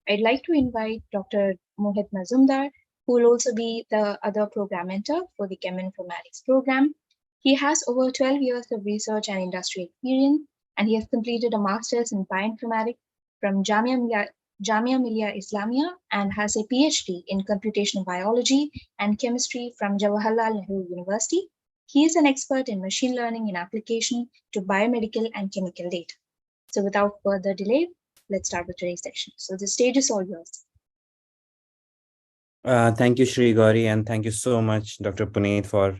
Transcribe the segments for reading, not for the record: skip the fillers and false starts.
I'd like to invite Dr. Mohit Mazumdar, who will also be the other program mentor for the Cheminformatics program. He has over 12 years of research and industry experience, and he has completed a master's in bioinformatics from Jamia Millia Islamia and has a PhD in computational biology and chemistry from Jawaharlal Nehru University. He is an expert in machine learning in application to biomedical and chemical data. So without further delay, let's start with today's session. So the stage is all yours. Thank you, Shri Gauri, and thank you so much, Dr. Puneet, for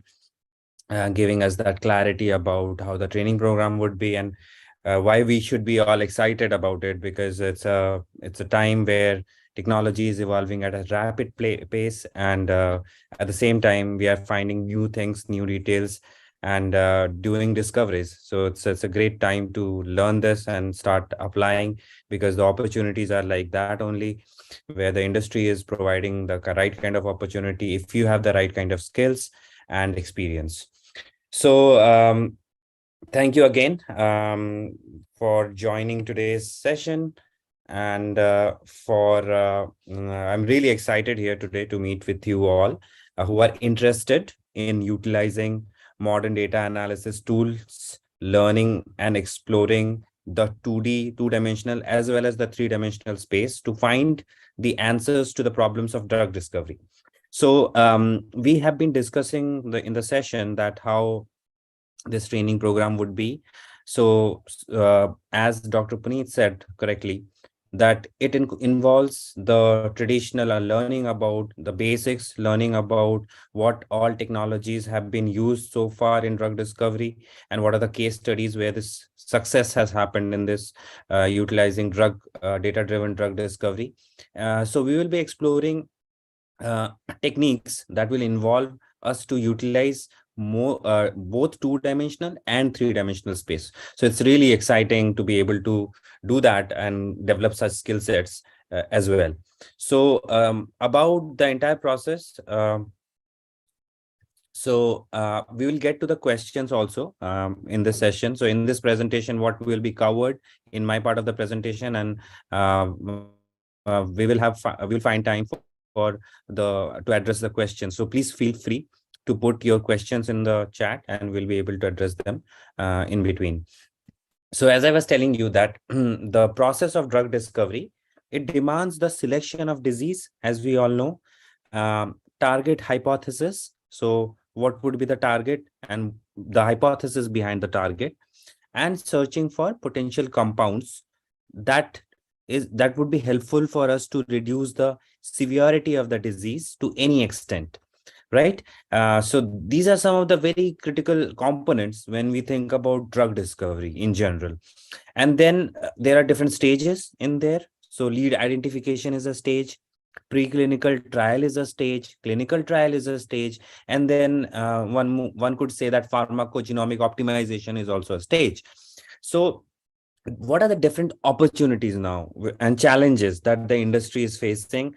giving us that clarity about how the training program would be and why we should be all excited about it, because it's a time where technology is evolving at a rapid pace, and at the same time we are finding new things, new details, and doing discoveries. So it's a great time to learn this and start applying, because the opportunities are like that only, where the industry is providing the right kind of opportunity if you have the right kind of skills and experience. So thank you again for joining today's session, and I'm really excited here today to meet with you all who are interested in utilizing modern data analysis tools, learning and exploring the 2D, two-dimensional, as well as the three-dimensional space to find the answers to the problems of drug discovery. So we have been discussing in the session that how this training program would be. So as Dr. Puneet said correctly, that it involves the traditional learning about the basics, learning about what all technologies have been used so far in drug discovery, and what are the case studies where this success has happened in this utilizing data-driven drug discovery. So we will be exploring techniques that will involve us to utilize more both two-dimensional and three-dimensional space. So it's really exciting to be able to do that and develop such skill sets as well. So about the entire process, we will get to the questions also in this session. So in this presentation, what will be covered in my part of the presentation, and we'll find time to address the questions. So please feel free to put your questions in the chat, and we'll be able to address them in between. So as I was telling you that the process of drug discovery, it demands the selection of disease, as we all know, target hypothesis. So what would be the target and the hypothesis behind the target, and searching for potential compounds that would be helpful for us to reduce the severity of the disease to any extent, right? So these are some of the very critical components when we think about drug discovery in general. And then there are different stages in there. So lead identification is a stage, preclinical trial is a stage, clinical trial is a stage, and then one could say that pharmacogenomic optimization is also a stage. So what are the different opportunities now and challenges that the industry is facing?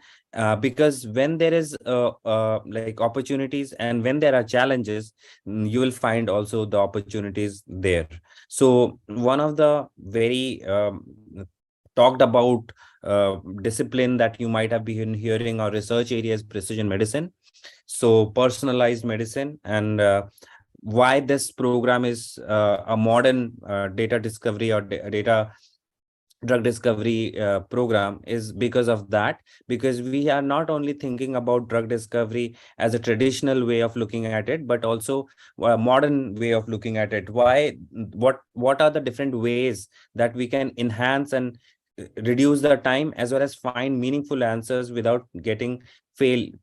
Because when there is like opportunities and when there are challenges, you will find also the opportunities there. So one of the very talked about discipline that you might have been hearing or research areas, precision medicine, so personalized medicine, and why this program is a modern data discovery or data drug discovery program is because of that, because we are not only thinking about drug discovery as a traditional way of looking at it, but also a modern way of looking at it. What are the different ways that we can enhance and reduce the time, as well as find meaningful answers without getting failed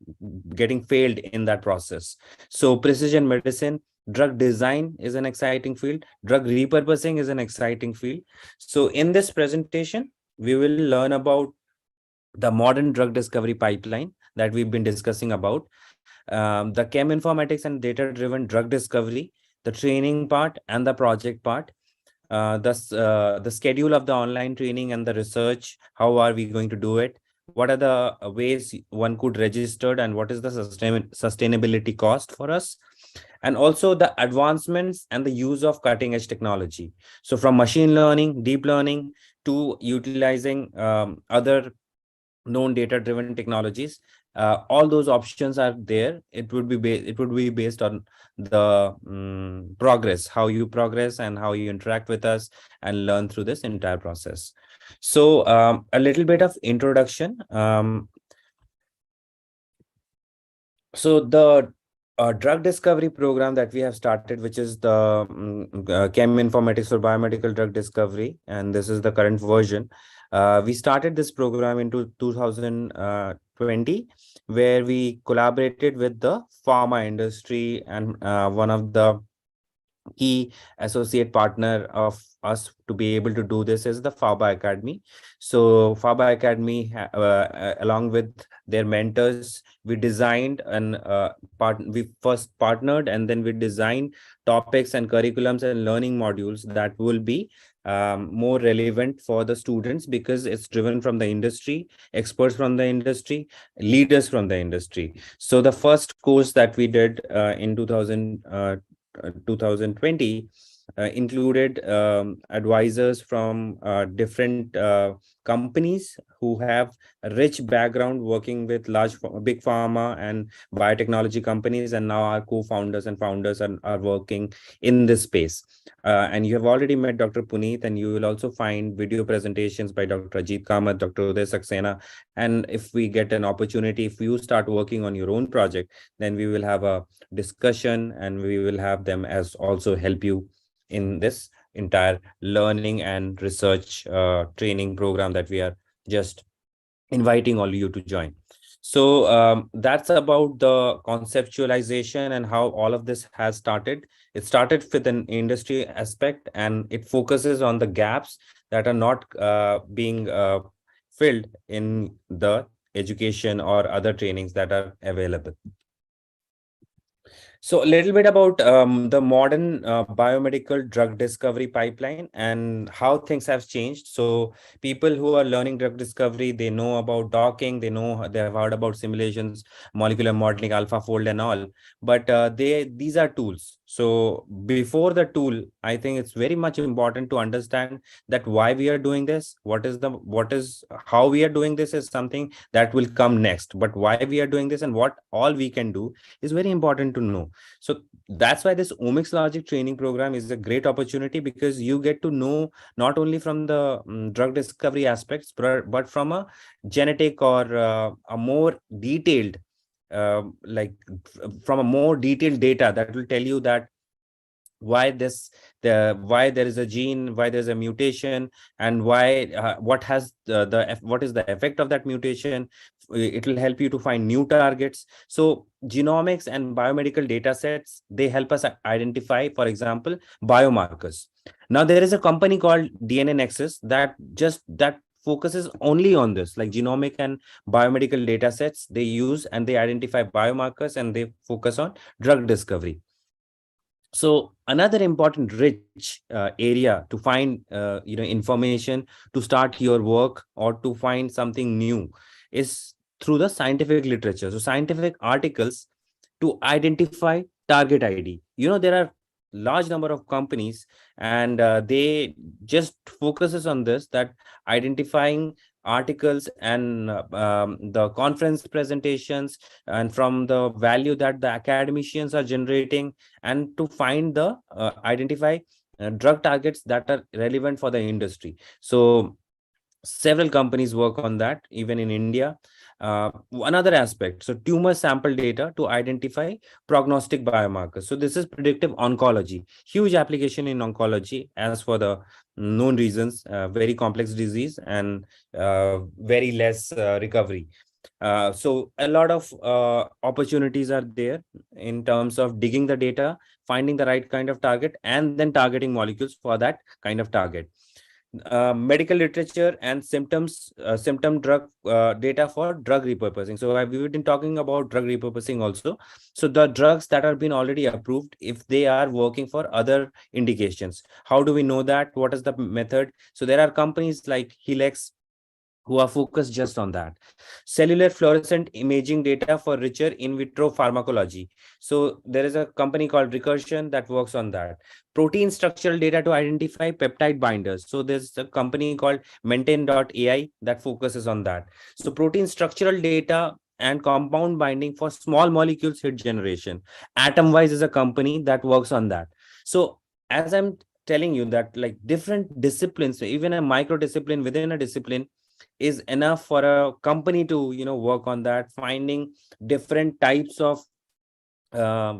in that process? So precision medicine, drug design is an exciting field. Drug repurposing is an exciting field. So in this presentation, we will learn about the modern drug discovery pipeline that we've been discussing about, the cheminformatics and data-driven drug discovery, the training part and the project part, the schedule of the online training and the research. How are we going to do it? What are the ways one could register, and what is the sustainability cost for us? And also the advancements and the use of cutting edge technology. So from machine learning, deep learning, to utilizing other known data-driven technologies. All those options are there. It would be based on the progress, how you progress and how you interact with us and learn through this entire process. So a little bit of introduction. So the drug discovery program that we have started, which is the Cheminformatics for biomedical drug discovery, and this is the current version. We started this program into 2020, where we collaborated with the pharma industry, and one of the key associate partner of us to be able to do this is the Faba Academy. So Faba Academy, along with their mentors, we designed and we first partnered, and then we designed topics and curriculums and learning modules that will be more relevant for the students, because it's driven from the industry, experts from the industry, leaders from the industry. So the first course that we did in 2020 included advisors from different companies who have a rich background working with big pharma and biotechnology companies, and now our co-founders and founders are working in this space. And you have already met Dr. Puneet, and you will also find video presentations by Dr. Ajit Kamath, Dr. Uday Saxena. And if we get an opportunity, if you start working on your own project, then we will have a discussion, and we will have them as also help you in this entire learning and research training program that we are just inviting all you to join. So that's about the conceptualization and how all of this has started. It started with an industry aspect, and it focuses on the gaps that are not being filled in the education or other trainings that are available. So a little bit about the modern biomedical drug discovery pipeline and how things have changed. So people who are learning drug discovery, they know about docking, they have heard about simulations, molecular modeling, AlphaFold and all, but these are tools. So before the tool, I think it's very much important to understand that why we are doing this, how we are doing this is something that will come next, but why we are doing this and what all we can do is very important to know. So that's why this OmicsLogic training program is a great opportunity, because you get to know not only from the drug discovery aspects, but from a genetic or a more detailed, from a more detailed data that will tell you that why there is a gene, why there's a mutation, and why what is the effect of that mutation. It will help you to find new targets. So genomics and biomedical data sets, they help us identify, for example, biomarkers. Now there is a company called DNA Nexus that focuses only on this, like genomic and biomedical data sets they use, and they identify biomarkers, and they focus on drug discovery. So another important rich area to find information to start your work or to find something new is through the scientific literature. So scientific articles to identify target ID. There are large number of companies, and they just focuses on this, that identifying articles and the conference presentations, and from the value that the academicians are generating, and to find the identify drug targets that are relevant for the industry. So several companies work on that, even in India. Another aspect, so tumor sample data to identify prognostic biomarkers. So this is predictive oncology, huge application in oncology, as for the known reasons, very complex disease and very less recovery. So a lot of opportunities are there in terms of digging the data, finding the right kind of target, and then targeting molecules for that kind of target. Medical literature and symptom drug data for drug repurposing. So we've been talking about drug repurposing also. So the drugs that are been already approved, if they are working for other indications, how do we know that? What is the method? So there are companies like Helix who are focused just on that. Cellular fluorescent imaging data for richer in vitro pharmacology. So there is a company called Recursion that works on that. Protein structural data to identify peptide binders. So there's a company called Maintain.ai that focuses on that. So protein structural data and compound binding for small molecules hit generation. Atomwise is a company that works on that. So as I'm telling you that like different disciplines, even a micro discipline within a discipline is enough for a company to work on that, finding different types of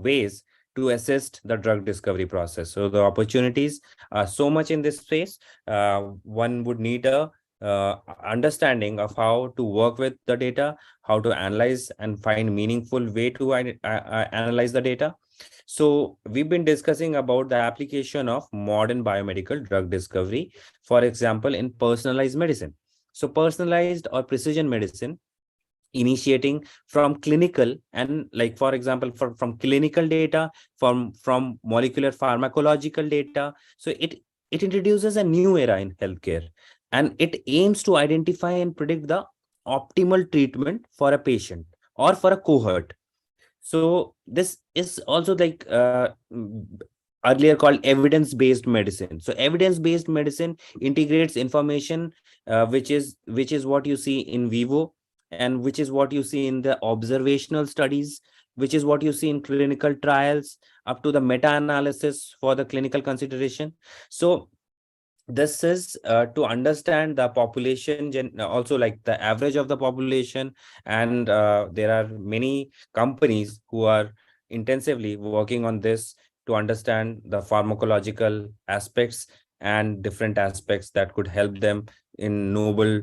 ways to assist the drug discovery process. So the opportunities are so much in this space. One would need a understanding of how to work with the data, how to analyze and find meaningful way to analyze the data. So we've been discussing about the application of modern biomedical drug discovery, for example, in personalized medicine. So personalized or precision medicine initiating from clinical and like for example from clinical data, from molecular pharmacological data. So it introduces a new era in healthcare, and it aims to identify and predict the optimal treatment for a patient or for a cohort. So this is also like earlier called evidence-based medicine. So evidence-based medicine integrates information which is what you see in vivo, and which is what you see in the observational studies, which is what you see in clinical trials, up to the meta-analysis for the clinical consideration. So this is to understand the population also like the average of the population. And there are many companies who are intensively working on this to understand the pharmacological aspects and different aspects that could help them in novel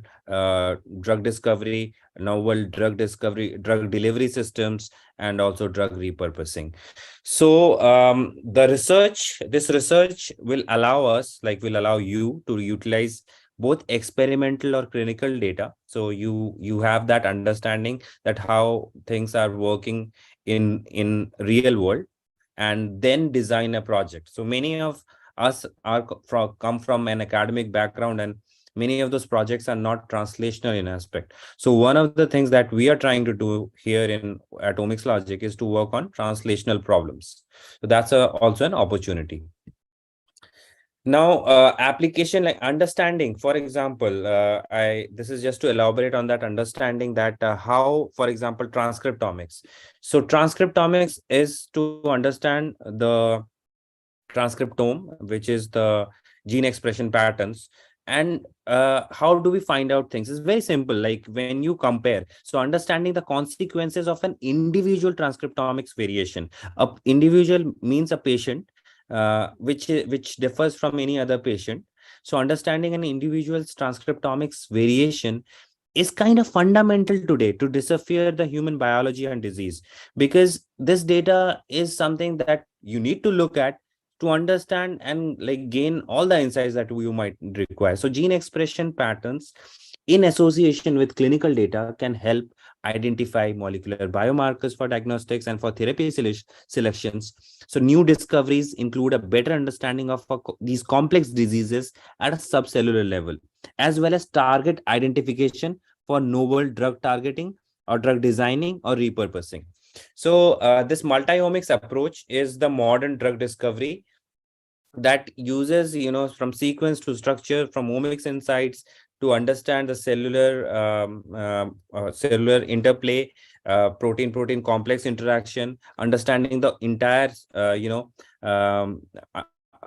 drug discovery, drug delivery systems, and also drug repurposing. So this research will allow us, like will allow you to utilize both experimental or clinical data. So you have that understanding that how things are working in real world, and then design a project. So many of us come from an academic background, and many of those projects are not translational in aspect. So one of the things that we are trying to do here in at OmicsLogic is to work on translational problems. So that's also an opportunity. Now, application like understanding, for example, this is just to elaborate on that understanding that how, for example, transcriptomics. So transcriptomics is to understand the transcriptome, which is the gene expression patterns. And how do we find out things? It's very simple. Like when you compare, so understanding the consequences of an individual transcriptomics variation. A individual means a patient, which differs from any other patient. So understanding an individual's transcriptomics variation is kind of fundamental today to decipher the human biology and disease, because this data is something that you need to look at to understand and like gain all the insights that you might require. So gene expression patterns in association with clinical data can help identify molecular biomarkers for diagnostics and for therapy selections. So new discoveries include a better understanding of these complex diseases at a subcellular level, as well as target identification for novel drug targeting or drug designing or repurposing. So this multi-omics approach is the modern drug discovery that uses, from sequence to structure, from omics insights to understand the cellular interplay, protein complex interaction, understanding the entire,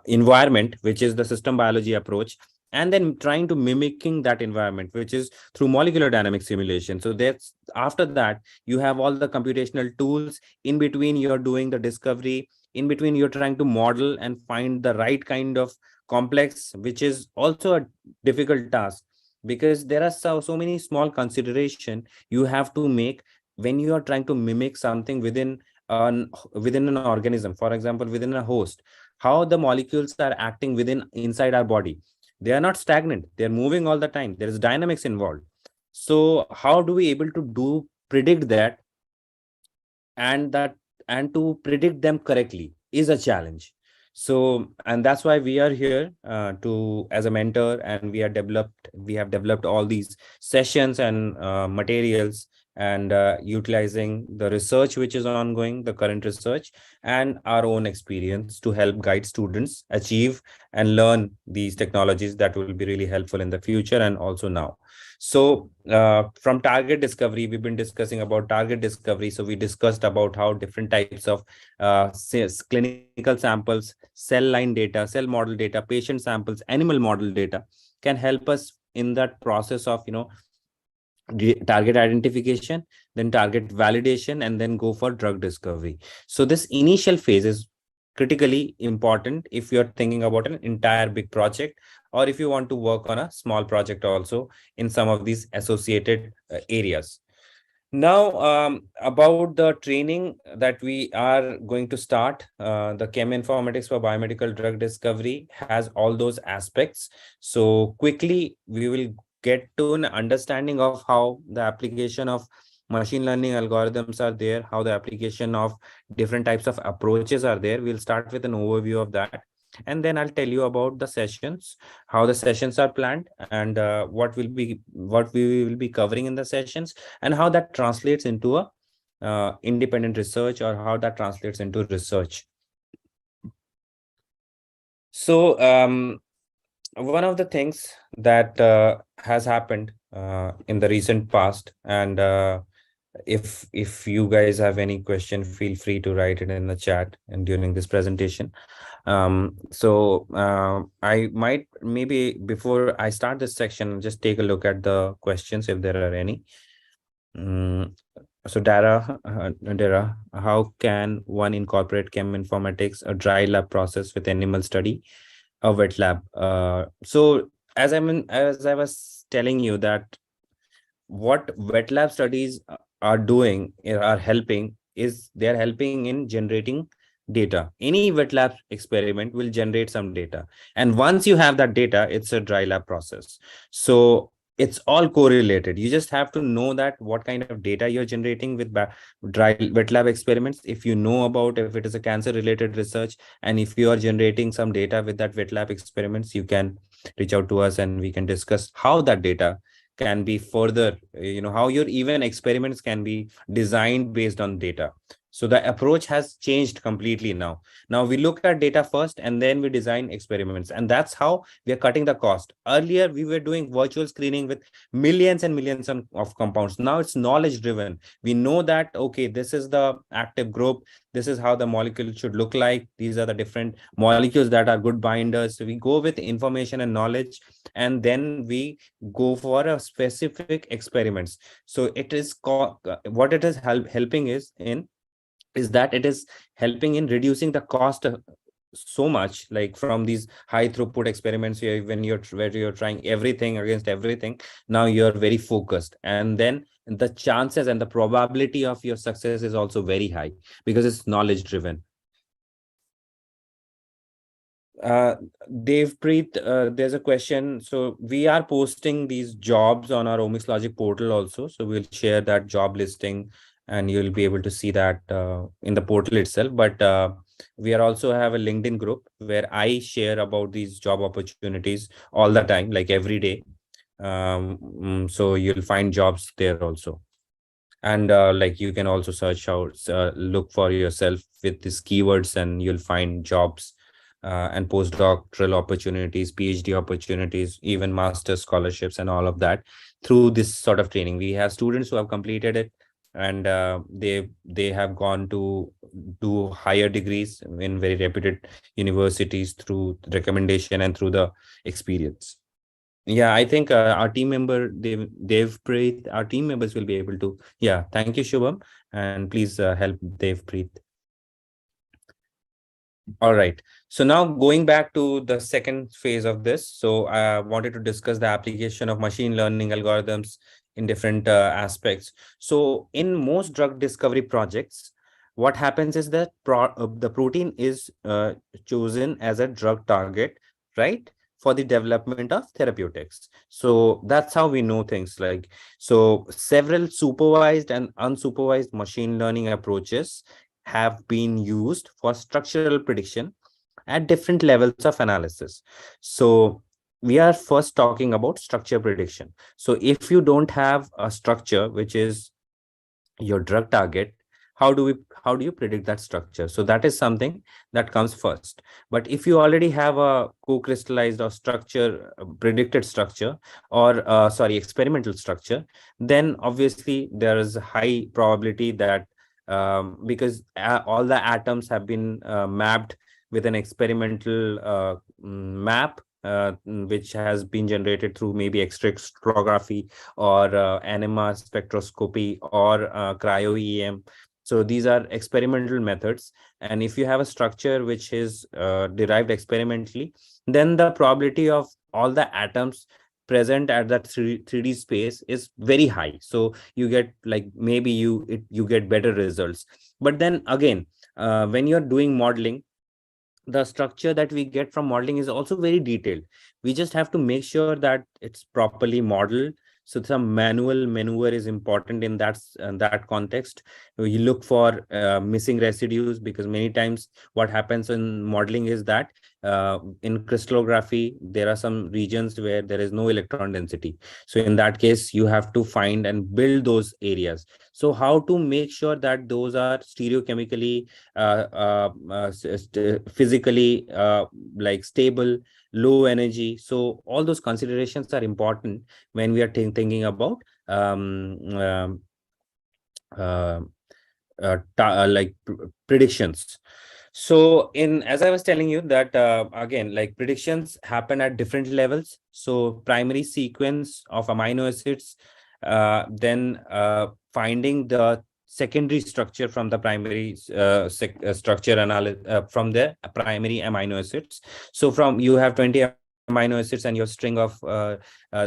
environment, which is the system biology approach, and then trying to mimicking that environment, which is through molecular dynamic simulation. So that's after that, you have all the computational tools. In between, you're doing the discovery. In between, you're trying to model and find the right kind of complex, which is also a difficult task, because there are so many small consideration you have to make when you are trying to mimic something within an organism, for example within a host. How the molecules are acting inside our body, they are not stagnant, they're moving all the time, there is dynamics involved. So how do we able to predict that, and to predict them correctly is a challenge. So, and that's why we are here to as a mentor, and we have developed all these sessions and materials, and utilizing the research which is ongoing, the current research, and our own experience to help guide students achieve and learn these technologies that will be really helpful in the future and also now. So from target discovery, we've been discussing about target discovery. So we discussed about how different types of clinical samples, cell line data, cell model data, patient samples, animal model data can help us in that process of, target identification, then target validation, and then go for drug discovery. So this initial phase is critically important if you're thinking about an entire big project, or if you want to work on a small project also in some of these associated areas. Now, about the training that we are going to start, the Cheminformatics for Biomedical Drug Discovery has all those aspects. So quickly, we will get to an understanding of how the application of machine learning algorithms are there, how the application of different types of approaches are there. We'll start with an overview of that. And then I'll tell you about the sessions, how the sessions are planned, and what we will be covering in the sessions, and how that translates into a independent research, or how that translates into research. So one of the things that has happened in the recent past, and if you guys have any question, feel free to write it in the chat and during this presentation. I might, maybe before I start this section, just take a look at the questions if there are any. So Dara, how can one incorporate cheminformatics, a dry lab process, with animal study, a wet lab? So as I was telling you, that what wet lab studies are doing, are helping, is they're helping in generating data. Any wet lab experiment will generate some data, and once you have that data, it's a dry lab process. So it's all correlated. You just have to know that what kind of data you're generating with dry wet lab experiments. If you know about, if it is a cancer related research, and if you are generating some data with that wet lab experiments, you can reach out to us and we can discuss how that data can be further, how your even experiments can be designed based on data. So the approach has changed completely now. Now we look at data first, and then we design experiments, and that's how we are cutting the cost. Earlier we were doing virtual screening with millions and millions of compounds. Now it's knowledge driven. We know that, okay, this is the active group, this is how the molecule should look like, these are the different molecules that are good binders. So we go with information and knowledge, and then we go for a specific experiments. So it is what it is helping is that it is helping in reducing the cost so much, like from these high throughput experiments when where you're trying everything against everything. Now you're very focused, and then the chances and the probability of your success is also very high, because it's knowledge driven. Devpreet, there's a question. So we are posting these jobs on our OmicsLogic portal also. So we'll share that job listing, and you'll be able to see that in the portal itself. But we are also have a LinkedIn group where I share about these job opportunities all the time, like every day. So you'll find jobs there also. And like you can also search out, look for yourself with these keywords, and you'll find jobs and postdoctoral opportunities, PhD opportunities, even master scholarships, and all of that through this sort of training. We have students who have completed it, and they have gone to do higher degrees in very reputed universities through recommendation and through the experience. Yeah, I think our team member, Devpreet, our team members will be able to. Yeah, thank you, Shubham. And please help Devpreet. All right. So now going back to the second phase of this. So I wanted to discuss the application of machine learning algorithms in different aspects. So in most drug discovery projects, what happens is that the protein is chosen as a drug target, right, for the development of therapeutics. So that's how we know things like, so several supervised and unsupervised machine learning approaches have been used for structural prediction at different levels of analysis. So we are first talking about structure prediction. So if you don't have a structure which is your drug target, how do you predict that structure? So that is something that comes first. But if you already have a co-crystallized or structure, predicted structure, or sorry, experimental structure, then obviously there is a high probability that because all the atoms have been mapped with an experimental map, which has been generated through maybe X-ray crystallography or NMR spectroscopy or cryo-EM. So these are experimental methods. And if you have a structure which is derived experimentally, then the probability of all the atoms present at that 3D space is very high. So you get like maybe you get better results. But then again, when you're doing modeling, the structure that we get from modeling is also very detailed. We just have to make sure that it's properly modeled. So some manual maneuver is important in that context. You look for missing residues, because many times what happens in modeling is that in crystallography there are some regions where there is no electron density. So in that case you have to find and build those areas. So how to make sure that those are stereochemically physically like stable, low energy. So all those considerations are important when we are thinking about uh, like predictions. So in, as I was telling you that again, like predictions happen at different levels. So primary sequence of amino acids, then finding the secondary structure from the primary structure analysis from the primary amino acids. So from, you have 20 amino acids and your string of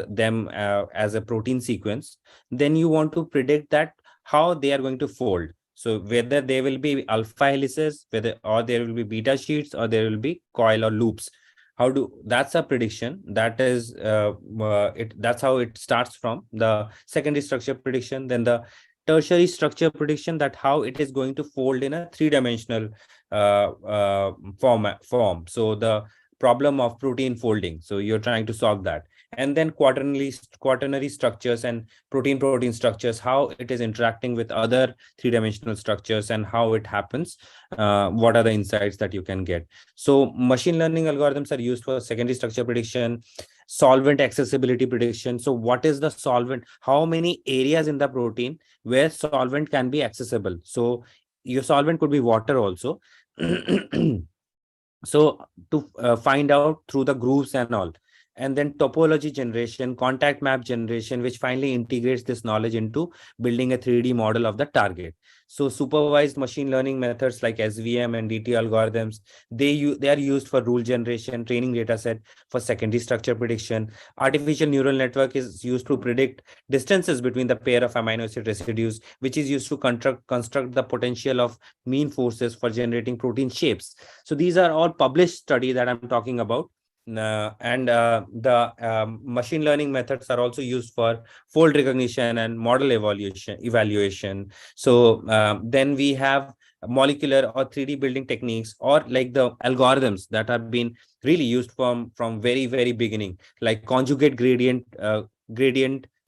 them as a protein sequence, then you want to predict that how they are going to fold. So whether they will be alpha helices, whether, or there will be beta sheets, or there will be coil or loops. How do, that's a prediction. That is that's how it starts from the secondary structure prediction. Then the tertiary structure prediction, that how it is going to fold in a three-dimensional form. So the problem of protein folding. So you're trying to solve that. And then quaternary structures and protein structures, how it is interacting with other three-dimensional structures and how it happens. What are the insights that you can get? So machine learning algorithms are used for secondary structure prediction, solvent accessibility prediction. So what is the solvent? How many areas in the protein where solvent can be accessible? So your solvent could be water also. So to find out through the grooves and all. And then topology generation, contact map generation, which finally integrates this knowledge into building a 3D model of the target. So supervised machine learning methods like SVM and DT algorithms, they are used for rule generation, training data set, for secondary structure prediction. Artificial neural network is used to predict distances between the pair of amino acid residues, which is used to construct the potential of mean forces for generating protein shapes. So these are all published study that I'm talking about. And the machine learning methods are also used for fold recognition and model evaluation. So then we have molecular or 3D building techniques, or like the algorithms that have been really used from very beginning, like conjugate gradient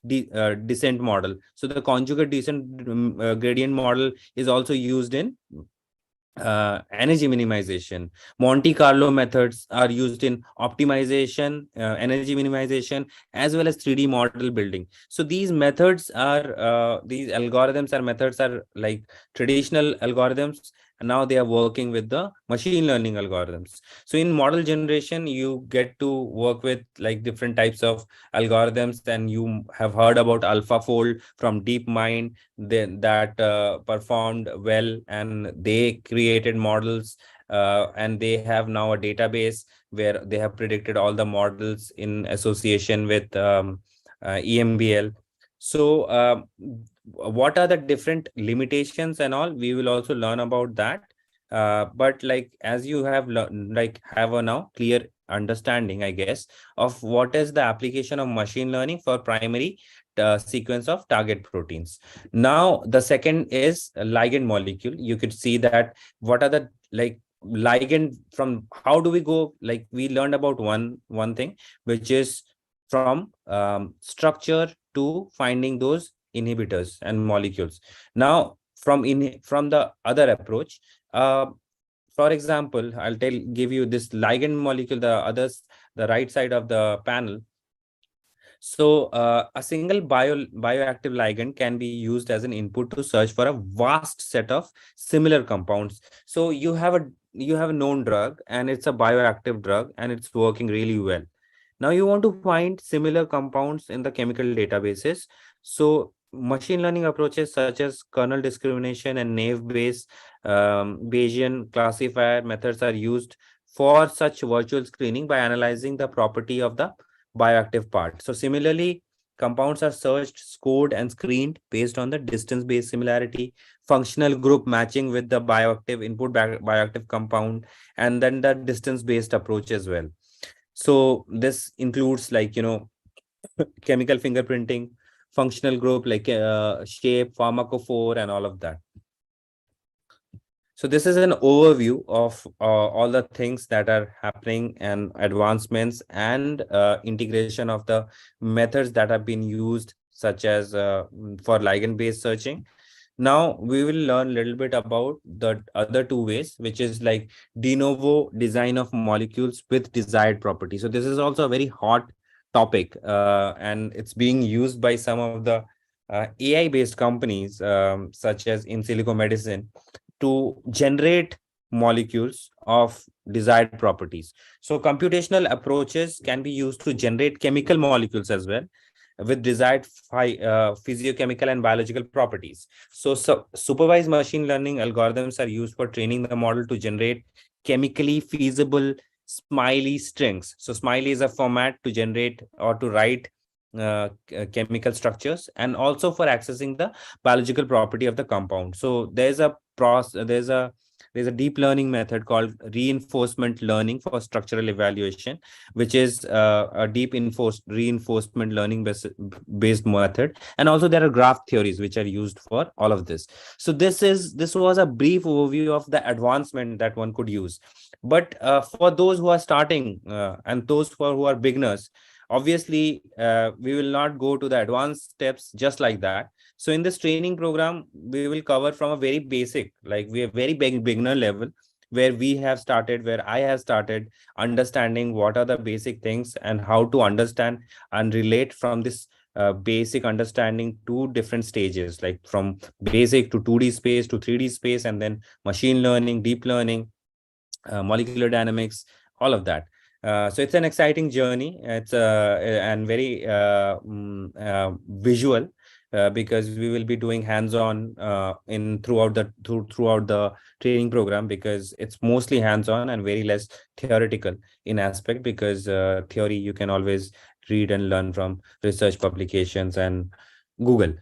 descent model. So the conjugate descent gradient model is also used in energy minimization. Monte Carlo methods are used in optimization, energy minimization, as well as 3D model building. So these methods are, these algorithms or methods are like traditional algorithms, and now they are working with the machine learning algorithms. So in model generation, you get to work with like different types of algorithms. And you have heard about AlphaFold from DeepMind, that performed well, and they created models, and they have now a database where they have predicted all the models in association with EMBL. So what are the different limitations and all, we will also learn about that. But like, as you have have a now clear understanding, I guess, of what is the application of machine learning for primary sequence of target proteins. Now the second is a ligand molecule. You could see that what are the, like, ligand, from how do we go, like we learned about one thing, which is from structure to finding those inhibitors and molecules. Now from the other approach, for example, I'll give you this ligand molecule, the right side of the panel. So a single bioactive ligand can be used as an input to search for a vast set of similar compounds. So you have a known drug, and it's a bioactive drug, and it's working really well. Now you want to find similar compounds in the chemical databases. So machine learning approaches such as kernel discrimination and naive Bayesian classifier methods are used for such virtual screening by analyzing the property of the bioactive part. So similarly, compounds are searched, scored, and screened based on the distance-based similarity, functional group matching with the bioactive input bioactive compound, and then the distance-based approach as well. So this includes, like, chemical fingerprinting, functional group like shape, pharmacophore, and all of that. So this is an overview of all the things that are happening and advancements and integration of the methods that have been used, such as for ligand-based searching. Now we will learn a little bit about the other two ways, which is like de novo design of molecules with desired properties. So this is also a very hot topic, and it's being used by some of the AI-based companies, such as in silico medicine, to generate molecules of desired properties. So computational approaches can be used to generate chemical molecules as well, with desired physiochemical and biological properties. So supervised machine learning algorithms are used for training the model to generate chemically feasible smiley strings. So smiley is a format to generate or to write chemical structures, and also for accessing the biological property of the compound. So there's a deep learning method called reinforcement learning for structural evaluation, which is a reinforcement learning based method. And also there are graph theories which are used for all of this. So this was a brief overview of the advancement that one could use. But for those who are starting and those who are beginners, obviously we will not go to the advanced steps just like that. So in this training program, we will cover from a very basic, like we are very beginner level, where I have started understanding what are the basic things and how to understand and relate from this basic understanding to different stages, like from basic to 2D space to 3D space, and then machine learning, deep learning, molecular dynamics, all of that. So it's an exciting journey. It's and very visual, because we will be doing hands-on throughout the training program, because it's mostly hands-on and very less theoretical in aspect, because theory you can always read and learn from research publications and Google.